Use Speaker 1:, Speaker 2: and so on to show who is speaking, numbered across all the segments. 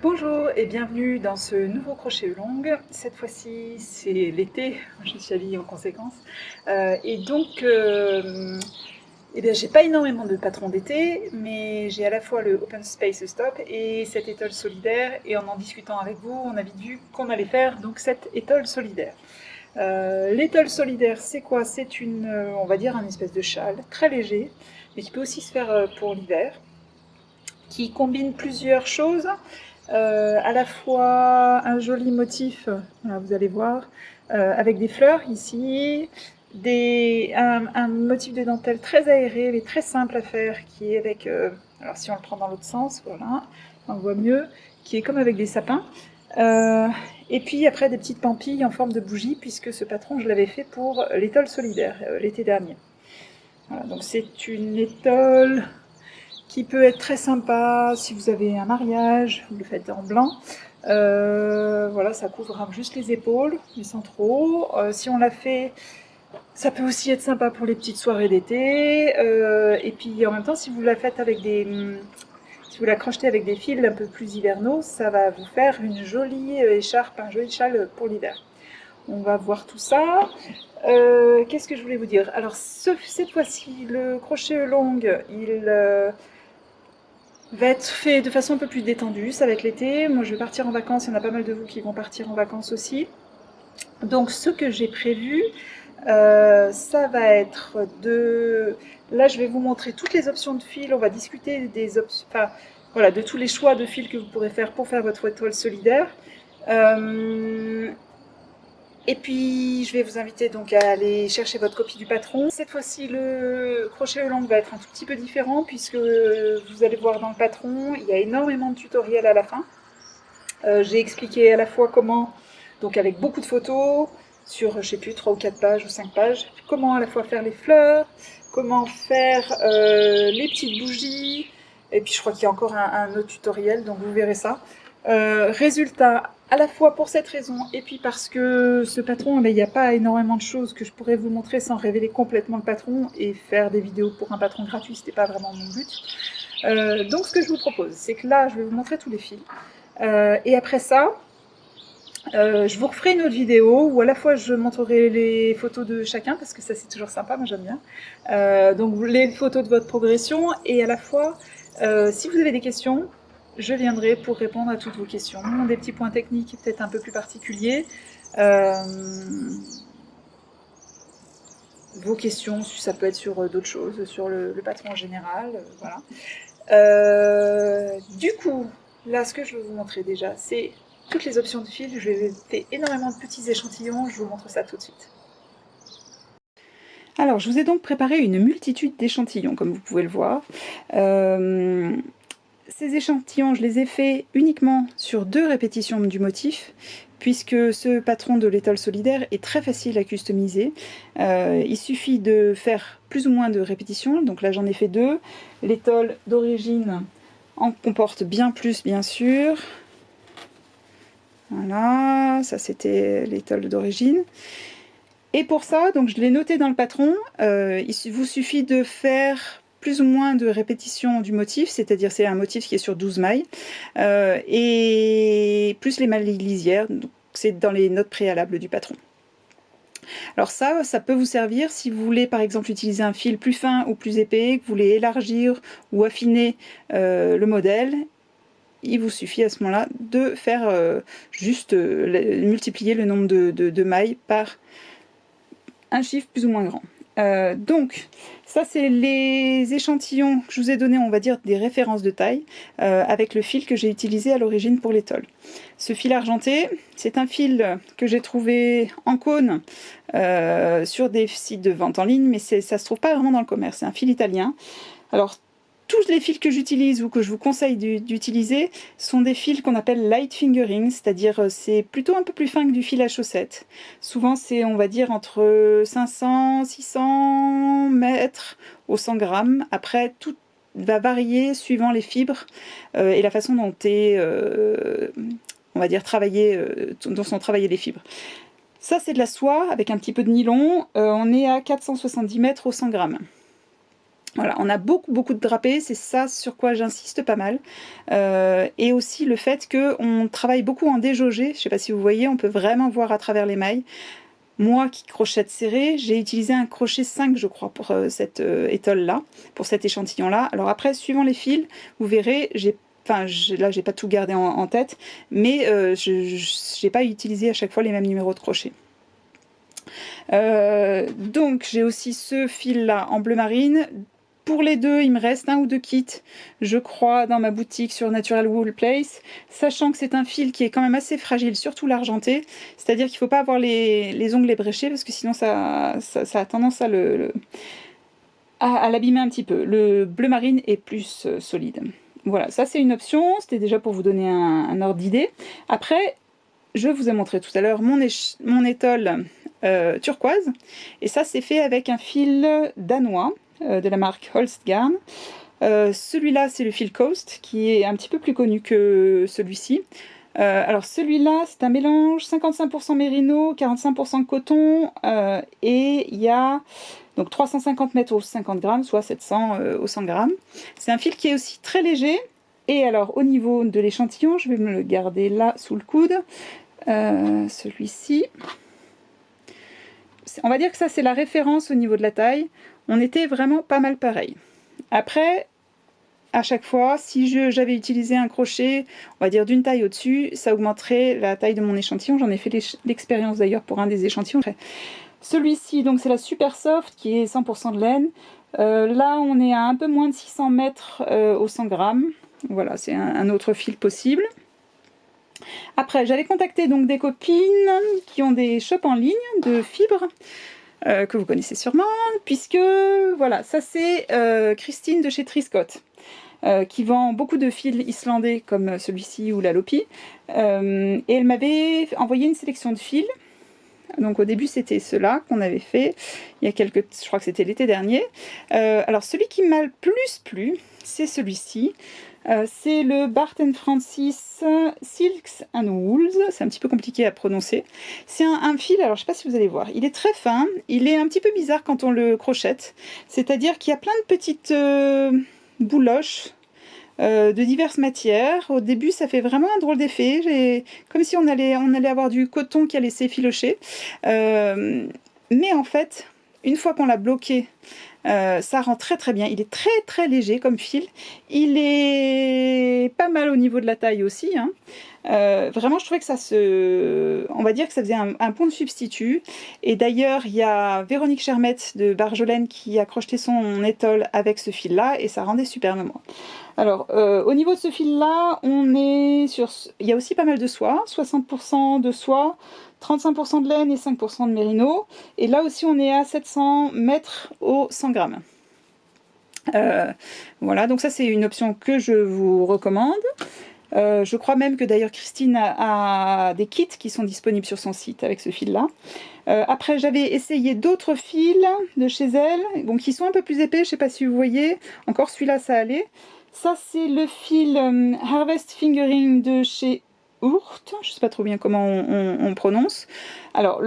Speaker 1: Bonjour et bienvenue dans ce nouveau crochet longue. Cette fois-ci, c'est l'été, je suis habillée en conséquence. Eh bien, j'ai pas énormément de patrons d'été, mais j'ai à la fois le Open Space Stop et cette étole solidaire. Et en discutant avec vous, on a vite vu qu'on allait faire donc cette étole solidaire. L'étole solidaire, c'est quoi? C'est on va dire, un espèce de châle très léger, mais qui peut aussi se faire pour l'hiver, qui combine plusieurs choses. À la fois un joli motif, voilà, vous allez voir, avec des fleurs ici, un motif de dentelle très aéré, mais très simple à faire, qui est avec, alors si on le prend dans l'autre sens, voilà, on voit mieux, qui est comme avec des sapins. Euh, et puis après des petites pampilles en forme de bougie, puisque ce patron, je l'avais fait pour l'étole solidaire l'été dernier. Voilà, donc c'est une étole qui peut être très sympa si vous avez un mariage, vous le faites en blanc. Voilà, ça couvre juste les épaules, mais sans trop. Si on l'a fait, ça peut aussi être sympa pour les petites soirées d'été. Et puis en même temps, si vous la faites avec si vous la crochetez avec des fils un peu plus hivernaux, ça va vous faire une jolie écharpe, un joli châle pour l'hiver. On va voir tout ça. Qu'est-ce que je voulais vous dire? Alors cette fois-ci, le crochet longue, il va être fait de façon un peu plus détendue, ça va être l'été. Moi je vais partir en vacances, il y en a pas mal de vous qui vont partir en vacances aussi. Donc ce que j'ai prévu, ça va être de... Là je vais vous montrer toutes les options de fil, on va discuter des options... Enfin, voilà, de tous les choix de fils que vous pourrez faire pour faire votre étoile solidaire. Et puis, je vais vous inviter donc à aller chercher votre copie du patron. Cette fois-ci, le crochet long va être un tout petit peu différent puisque vous allez voir dans le patron, il y a énormément de tutoriels à la fin. J'ai expliqué à la fois comment, donc avec beaucoup de photos, sur, je sais plus, 3 ou 4 pages ou 5 pages, comment à la fois faire les fleurs, comment faire les petites bougies, et puis je crois qu'il y a encore un autre tutoriel, donc vous verrez ça. Résultat, à la fois pour cette raison, et puis parce que ce patron, il n'y a pas énormément de choses que je pourrais vous montrer sans révéler complètement le patron, et faire des vidéos pour un patron gratuit, c'était pas vraiment mon but. Donc ce que je vous propose, c'est que là, je vais vous montrer tous les fils. Et après ça, je vous referai une autre vidéo où à la fois je montrerai les photos de chacun, parce que ça c'est toujours sympa, moi j'aime bien. Donc les photos de votre progression, et à la fois, si vous avez des questions, je viendrai pour répondre à toutes vos questions. Des petits points techniques peut-être un peu plus particuliers. Vos questions, ça peut être sur d'autres choses, sur le patron en général, voilà. Du coup, là, ce que je vais vous montrer déjà, c'est toutes les options de fil. Je vais faire énormément de petits échantillons, je vous montre ça tout de suite. Alors, je vous ai donc préparé une multitude d'échantillons, comme vous pouvez le voir. Ces échantillons, je les ai faits uniquement sur 2 répétitions du motif, puisque ce patron de l'étole solidaire est très facile à customiser. Il suffit de faire plus ou moins de répétitions, donc là j'en ai fait 2. L'étole d'origine en comporte bien plus, bien sûr. Voilà, ça c'était l'étole d'origine. Et pour ça, donc je l'ai noté dans le patron, il vous suffit de faire plus ou moins de répétitions du motif, c'est-à-dire c'est un motif qui est sur 12 mailles, et plus les mailles lisières, donc c'est dans les notes préalables du patron. Alors ça peut vous servir si vous voulez par exemple utiliser un fil plus fin ou plus épais, que vous voulez élargir ou affiner le modèle. Il vous suffit à ce moment-là de faire juste multiplier le nombre de mailles par un chiffre plus ou moins grand. Donc, ça c'est les échantillons que je vous ai donné, on va dire des références de taille, avec le fil que j'ai utilisé à l'origine pour l'étole. Ce fil argenté, c'est un fil que j'ai trouvé en cône sur des sites de vente en ligne, mais ça se trouve pas vraiment dans le commerce, c'est un fil italien. Alors, tous les fils que j'utilise ou que je vous conseille d'utiliser sont des fils qu'on appelle light fingering, c'est-à-dire c'est plutôt un peu plus fin que du fil à chaussettes. Souvent c'est, on va dire, entre 500, 600 mètres au 100 grammes. Après, tout va varier suivant les fibres et la façon dont on va dire, dont sont travaillées les fibres. Ça c'est de la soie avec un petit peu de nylon, on est à 470 mètres au 100 grammes. Voilà, on a beaucoup de drapés, c'est ça sur quoi j'insiste pas mal. Et aussi le fait qu'on travaille beaucoup en déjaugé, je sais pas si vous voyez, on peut vraiment voir à travers les mailles. Moi qui crochette serré, j'ai utilisé un crochet 5 je crois pour cette étole-là, pour cet échantillon-là. Alors après, suivant les fils, vous verrez, là j'ai pas tout gardé en tête, mais je n'ai pas utilisé à chaque fois les mêmes numéros de crochet. Donc j'ai aussi ce fil-là en bleu marine. Pour les deux, il me reste 1 ou 2 kits, je crois, dans ma boutique sur Natural Wool Place, sachant que c'est un fil qui est quand même assez fragile, surtout l'argenté, c'est-à-dire qu'il ne faut pas avoir les ongles ébréchés, parce que sinon ça a tendance à l'abîmer un petit peu. Le bleu marine est plus solide. Voilà, ça c'est une option, c'était déjà pour vous donner un ordre d'idée. Après, je vous ai montré tout à l'heure mon étole turquoise, et ça c'est fait avec un fil danois, de la marque Holstgarn. Celui-là, c'est le fil Coast, qui est un petit peu plus connu que celui-ci. Alors celui-là, c'est un mélange 55% mérino, 45% coton, et il y a donc 350 mètres au 50 grammes, soit 700 au 100 grammes. C'est un fil qui est aussi très léger. Et alors au niveau de l'échantillon, je vais me le garder là sous le coude. Celui-ci, on va dire que ça c'est la référence au niveau de la taille. On était vraiment pas mal pareil. Après, à chaque fois, si j'avais utilisé un crochet, on va dire d'une taille au-dessus, ça augmenterait la taille de mon échantillon. J'en ai fait l'expérience d'ailleurs pour un des échantillons. Celui-ci, donc c'est la Super Soft qui est 100% de laine. Là, on est à un peu moins de 600 mètres au 100 grammes. Voilà, c'est un autre fil possible. Après, j'avais contacté donc des copines qui ont des shops en ligne de fibres. Que vous connaissez sûrement, puisque voilà, ça c'est Christine de chez Triscott, qui vend beaucoup de fils islandais comme celui-ci ou la Lopi, et elle m'avait envoyé une sélection de fils. Donc au début c'était ceux-là qu'on avait fait, je crois que c'était l'été dernier. Alors celui qui m'a le plus plu, c'est celui-ci. C'est le Barton Francis Silks and Wools, c'est un petit peu compliqué à prononcer. C'est un fil, alors je ne sais pas si vous allez voir, il est très fin, il est un petit peu bizarre quand on le crochette, c'est-à-dire qu'il y a plein de petites bouloches de diverses matières. Au début ça fait vraiment un drôle d'effet, comme si on allait avoir du coton qui allait s'effilocher. Mais en fait, une fois qu'on l'a bloqué, ça rend très bien. Il est très léger comme fil. Il est pas mal au niveau de la taille aussi, hein. Vraiment, je trouvais que on va dire que ça faisait un bon substitut. Et d'ailleurs, il y a Véronique Chermette de Barjolaine qui a crocheté son étole avec ce fil-là et ça rendait superbement. Alors, au niveau de ce fil-là, il y a aussi pas mal de soie, 60% de soie, 35% de laine et 5% de mérino. Et là aussi, on est à 700 mètres au 100 grammes. Voilà, donc ça c'est une option que je vous recommande. Je crois même que d'ailleurs Christine a des kits qui sont disponibles sur son site avec ce fil-là. Après, j'avais essayé d'autres fils de chez elle, bon, qui sont un peu plus épais, je ne sais pas si vous voyez. Encore celui-là, ça allait. Ça, c'est le fil Harvest Fingering de chez Ourt, je ne sais pas trop bien comment on prononce. Alors,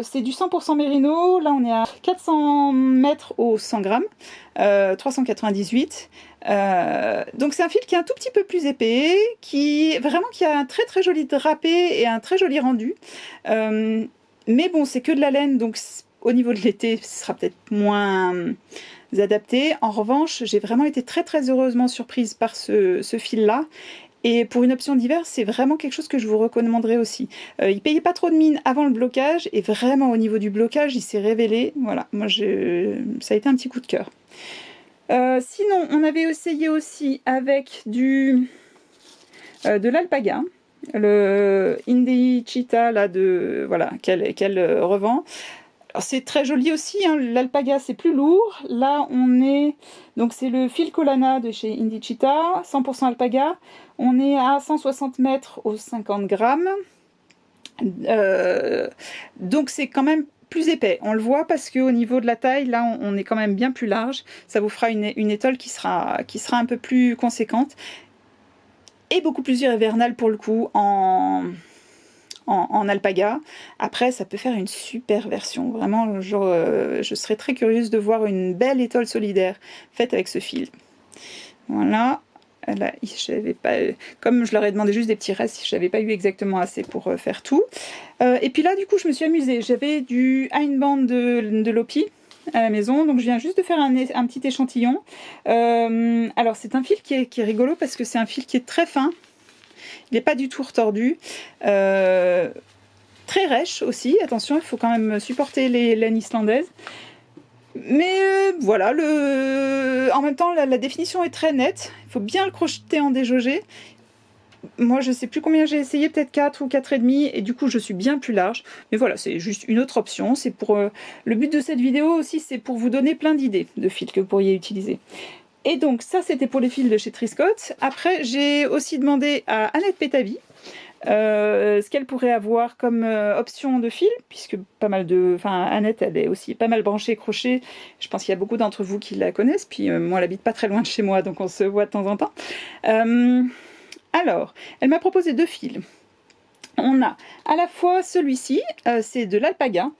Speaker 1: c'est du 100% mérino, là on est à 400 mètres au 100 grammes, 398. Donc c'est un fil qui est un tout petit peu plus épais, qui a un très joli drapé et un très joli rendu. Mais bon, c'est que de la laine, donc au niveau de l'été, ce sera peut-être moins adapté. En revanche, j'ai vraiment été très heureusement surprise par ce fil-là. Et pour une option d'hiver, c'est vraiment quelque chose que je vous recommanderais aussi. Il payait pas trop de mine avant le blocage, et vraiment au niveau du blocage, il s'est révélé. Voilà, moi ça a été un petit coup de cœur. Sinon, on avait essayé aussi avec de l'alpaga, le Indie Cheetah là qu'elle revend. C'est très joli aussi, hein. L'alpaga c'est plus lourd. Là donc c'est le fil Colana de chez Indie Cheetah, 100% alpaga. On est à 160 mètres aux 50 grammes. Donc c'est quand même plus épais. On le voit parce qu'au niveau de la taille, là on est quand même bien plus large. Ça vous fera une étole qui sera un peu plus conséquente. Et beaucoup plus hivernale pour le coup en en alpaga. Après, ça peut faire une super version. Vraiment, je serais très curieuse de voir une belle étole solidaire faite avec ce fil. Voilà. Là, pas, comme je leur ai demandé juste des petits restes, je n'avais pas eu exactement assez pour faire tout. Et puis là, du coup, je me suis amusée. J'avais du Einband de Lopi à la maison, donc je viens juste de faire un petit échantillon. Alors, c'est un fil qui est rigolo parce que c'est un fil qui est très fin. Il n'est pas du tout retordu. Très rêche aussi, attention, il faut quand même supporter les laines islandaises. Mais voilà, en même temps, la définition est très nette. Il faut bien le crocheter en déjaugé. Moi, je ne sais plus combien j'ai essayé, peut-être 4 ou 4,5, et du coup, je suis bien plus large. Mais voilà, c'est juste une autre option. C'est pour le but de cette vidéo aussi, c'est pour vous donner plein d'idées de fils que vous pourriez utiliser. Et donc, ça, c'était pour les fils de chez Triscott. Après, j'ai aussi demandé à Annette Pétavy ce qu'elle pourrait avoir comme option de fil, puisque pas mal de... Enfin, Annette, elle est aussi pas mal branchée crochet. Je pense qu'il y a beaucoup d'entre vous qui la connaissent. Puis moi, elle habite pas très loin de chez moi, donc on se voit de temps en temps. Alors, elle m'a proposé 2 fils. On a à la fois celui-ci, c'est de l'alpaga,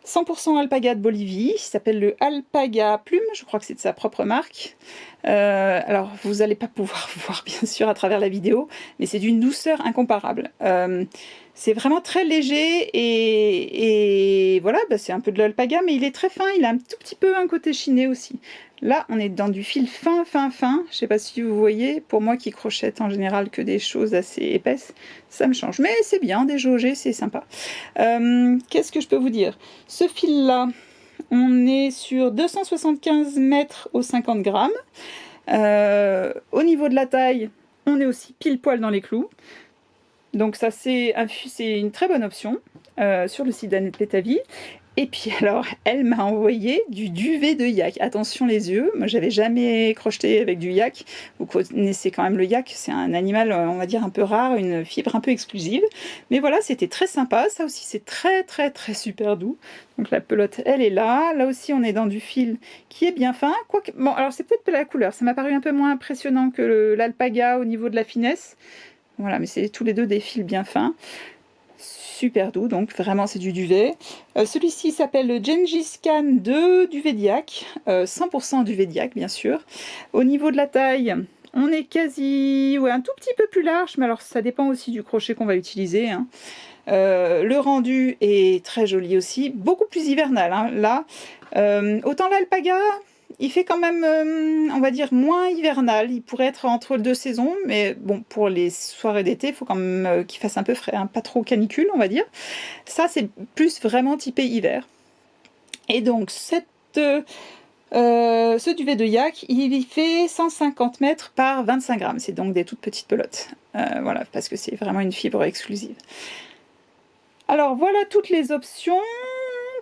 Speaker 1: 100% alpaga de Bolivie, qui s'appelle le Alpaga Plume, je crois que c'est de sa propre marque. Alors, vous n'allez pas pouvoir voir bien sûr à travers la vidéo, mais c'est d'une douceur incomparable. C'est vraiment très léger et voilà, bah, c'est un peu de l'alpaga, mais il est très fin, il a un tout petit peu un côté chiné aussi. Là, on est dans du fil fin. Je sais pas si vous voyez, pour moi qui crochette en général que des choses assez épaisses, ça me change. Mais c'est bien, déjaugé, c'est sympa. Qu'est-ce que je peux vous dire? Ce fil-là, on est sur 275 mètres au 50 grammes. Au niveau de la taille, on est aussi pile poil dans les clous. Donc ça, c'est une très bonne option sur le site d'Annette Pétavy. Et puis alors, elle m'a envoyé du duvet de yak. Attention les yeux, moi j'avais jamais crocheté avec du yak. Vous connaissez quand même le yak, c'est un animal, on va dire, un peu rare, une fibre un peu exclusive. Mais voilà, c'était très sympa. Ça aussi, c'est très super doux. Donc la pelote, elle est là. Là aussi, on est dans du fil qui est bien fin. Quoique, bon, alors c'est peut-être la couleur. Ça m'a paru un peu moins impressionnant que l'alpaga au niveau de la finesse. Voilà, mais c'est tous les deux des fils bien fins. Super doux, donc vraiment c'est du duvet. Celui-ci s'appelle le Gengis Khan 2 duvet de yak, 100% duvet de yak bien sûr. Au niveau de la taille, on est quasi un tout petit peu plus large, mais alors ça dépend aussi du crochet qu'on va utiliser. Hein. Le rendu est très joli aussi, beaucoup plus hivernal. Hein. Là, autant l'alpaga, il fait quand même, on va dire, moins hivernal. Il pourrait être entre 2 saisons, mais bon, pour les soirées d'été, il faut quand même qu'il fasse un peu frais, hein, pas trop canicule, on va dire. Ça, c'est plus vraiment typé hiver. Et donc, ce duvet de yak, il fait 150 mètres par 25 grammes. C'est donc des toutes petites pelotes. Voilà, parce que c'est vraiment une fibre exclusive. Alors, voilà toutes les options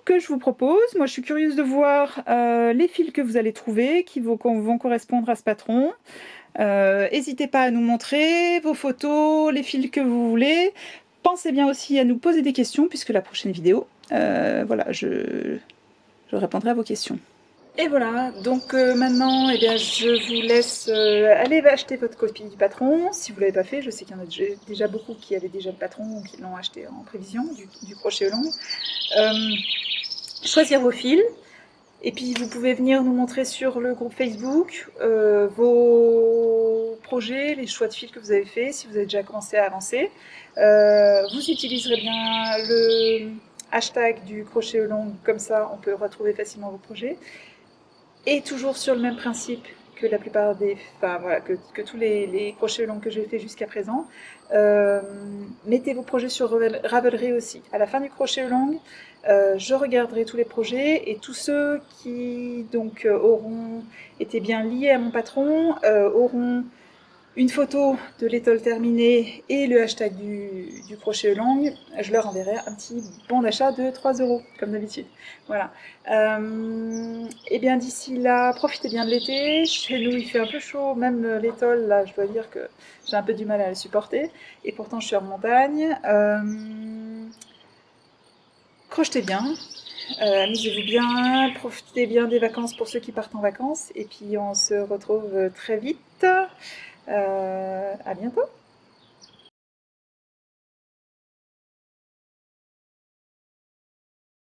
Speaker 1: que je vous propose. Moi, je suis curieuse de voir les fils que vous allez trouver, qui vont correspondre à ce patron. N'hésitez pas à nous montrer vos photos, les fils que vous voulez. Pensez bien aussi à nous poser des questions, puisque la prochaine vidéo, voilà, je répondrai à vos questions. Et voilà, donc maintenant, eh bien, je vous laisse aller acheter votre copie du patron. Si vous ne l'avez pas fait, je sais qu'il y en a déjà beaucoup qui avaient déjà le patron ou qui l'ont acheté en prévision du crochet long. Choisir vos fils. Et puis vous pouvez venir nous montrer sur le groupe Facebook vos projets, les choix de fils que vous avez fait, si vous avez déjà commencé à avancer. Vous utiliserez bien le hashtag du crochet long, comme ça on peut retrouver facilement vos projets. Et toujours sur le même principe que la plupart des... Enfin voilà, que tous les crochets longs que j'ai fait jusqu'à présent. Mettez vos projets sur Ravelry aussi. À la fin du crochet long, je regarderai tous les projets et tous ceux qui donc auront été bien liés à mon patron auront une photo de l'étole terminée et le hashtag du crochet long. Je leur enverrai un petit bon d'achat de 3 €, comme d'habitude. Voilà. Et bien d'ici là, profitez bien de l'été. Chez nous, il fait un peu chaud, même l'étole, là, je dois dire que j'ai un peu du mal à la supporter. Et pourtant, je suis en montagne. Crochetez bien. Amusez-vous bien, profitez bien des vacances pour ceux qui partent en vacances. Et puis, on se retrouve très vite. À bientôt!